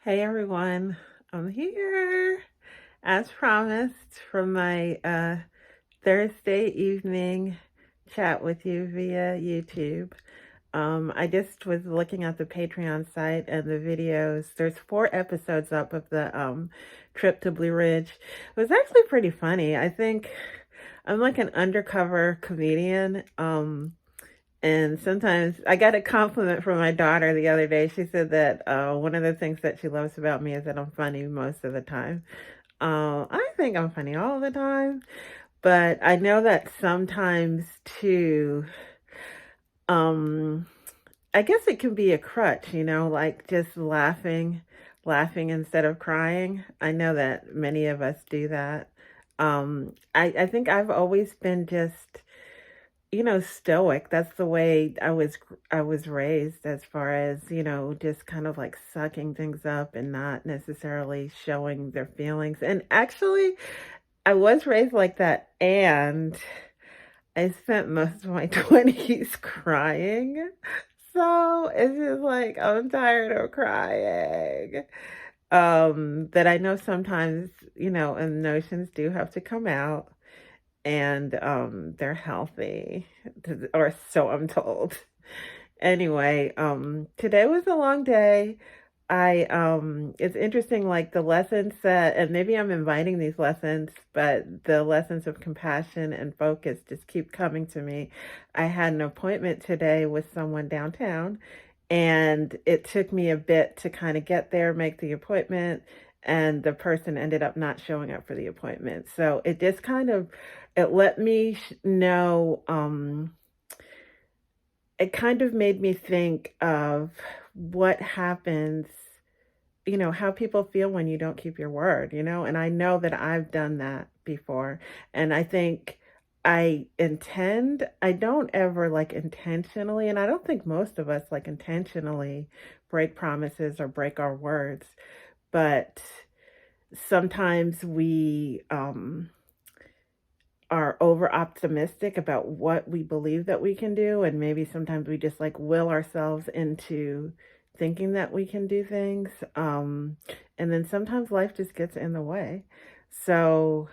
Hey everyone, I'm here as promised from my Thursday evening chat with you via YouTube. I just was looking at the Patreon site and the videos. There's 4 episodes up of the trip to Blue Ridge. It was actually pretty funny. I think I'm like an undercover comedian. And sometimes I got a compliment from my daughter the other day. She said that one of the things that she loves about me is that I'm funny most of the time. I think I'm funny all the time, but I know that sometimes too, um, I guess it can be a crutch, like just laughing instead of crying. I know that many of us do that. I think I've always been just stoic. That's the way I was raised as far as, just kind of like sucking things up and not necessarily showing their feelings. And actually, I was raised like that, and I spent most of my 20s crying. So it's just like I'm tired of crying. That I know sometimes, emotions do have to come out, and they're healthy, or so I'm told. Anyway, today was a long day. It's interesting, like the lessons that, and maybe I'm inviting these lessons, but the lessons of compassion and focus just keep coming to me. I had an appointment today with someone downtown, and it took me a bit to kind of get there, make the appointment, and the person ended up not showing up for the appointment. So it just kind of, it let me know, it kind of made me think of what happens, how people feel when you don't keep your word, and I know that I've done that before. And I think I don't ever like intentionally, and I don't think most of us like intentionally break promises or break our words, but sometimes we are over optimistic about what we believe that we can do, and maybe sometimes we just like will ourselves into thinking that we can do things, and then sometimes life just gets in the way. So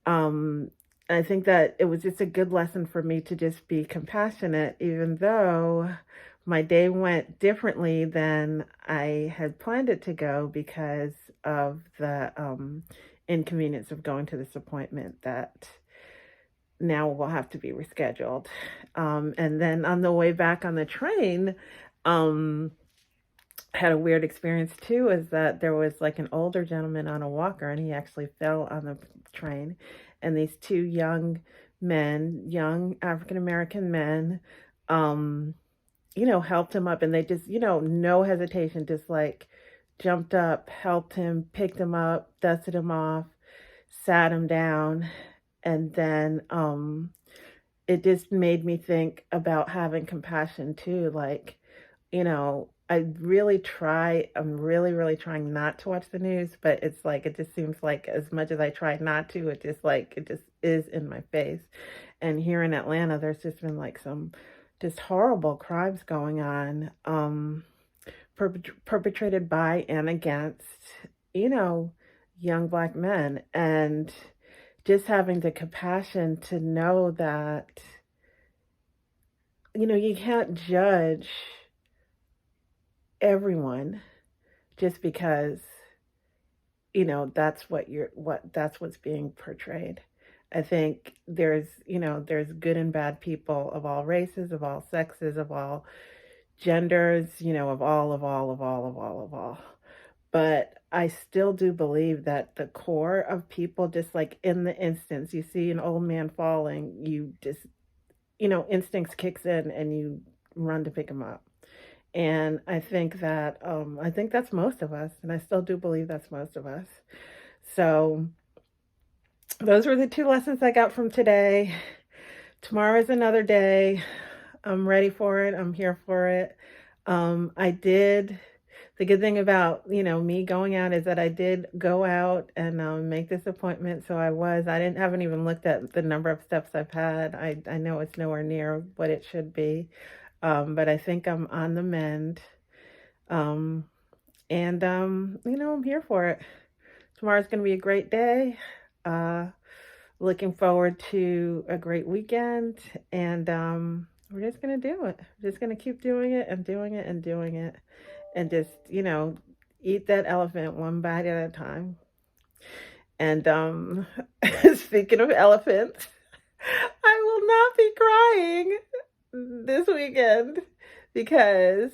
um I think that it was just a good lesson for me to just be compassionate, even though my day went differently than I had planned it to go because of the inconvenience of going to this appointment that now will have to be rescheduled. And then on the way back on the train, um, had a weird experience too, is that there was like an older gentleman on a walker, and he actually fell on the train. And these two young men, young African American men, um, helped him up, and they just, no hesitation, just like jumped up, helped him, picked him up, dusted him off, sat him down, and then it just made me think about having compassion too. Like, I'm really, really trying not to watch the news, but it's like, it just seems like as much as I try not to, it just is in my face. And here in Atlanta, there's just been like some just horrible crimes going on, perpetrated by and against, you know, young Black men. And just having the compassion to know that, you can't judge everyone just because, that's what's being portrayed. I think there's good and bad people of all races, of all sexes, of all genders, of all. But I still do believe that the core of people, just like in the instance, you see an old man falling, you just, instincts kicks in and you run to pick him up. And I think that's most of us, and I still do believe that's most of us. So those were the 2 lessons I got from today. Tomorrow is another day. I'm ready for it. I'm here for it. I did. The good thing about, me going out is that I did go out and make this appointment. So haven't even looked at the number of steps I've had. I know it's nowhere near what it should be. But I think I'm on the mend. Um, And I'm here for it. Tomorrow's going to be a great day. Uh, Looking forward to a great weekend, and we're just going to do it. We're just going to keep doing it and doing it and doing it, and just, eat that elephant one bite at a time. And speaking of elephants, I will not be crying this weekend because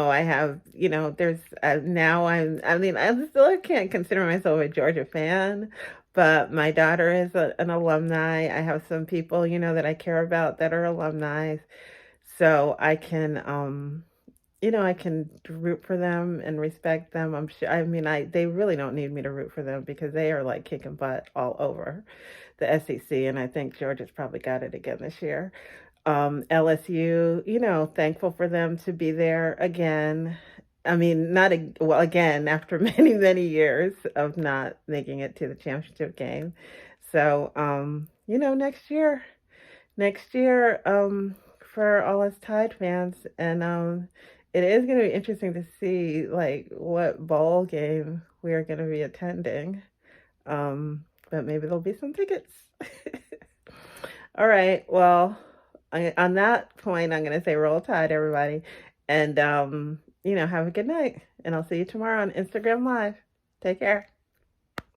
I have, there's now I mean, I still can't consider myself a Georgia fan, but my daughter is an alumni. I have some people, that I care about that are alumni. So I can root for them and respect them. I'm sure, I mean, they really don't need me to root for them because they are like kicking butt all over the SEC, and I think Georgia's probably got it again this year. LSU, thankful for them to be there again. I mean, not well, again after many, many years of not making it to the championship game. So, next year, for all us Tide fans, and it is going to be interesting to see like what bowl game we are going to be attending. But maybe there'll be some tickets. All right. Well, on that point, I'm going to say roll tide, everybody. And, have a good night. And I'll see you tomorrow on Instagram Live. Take care.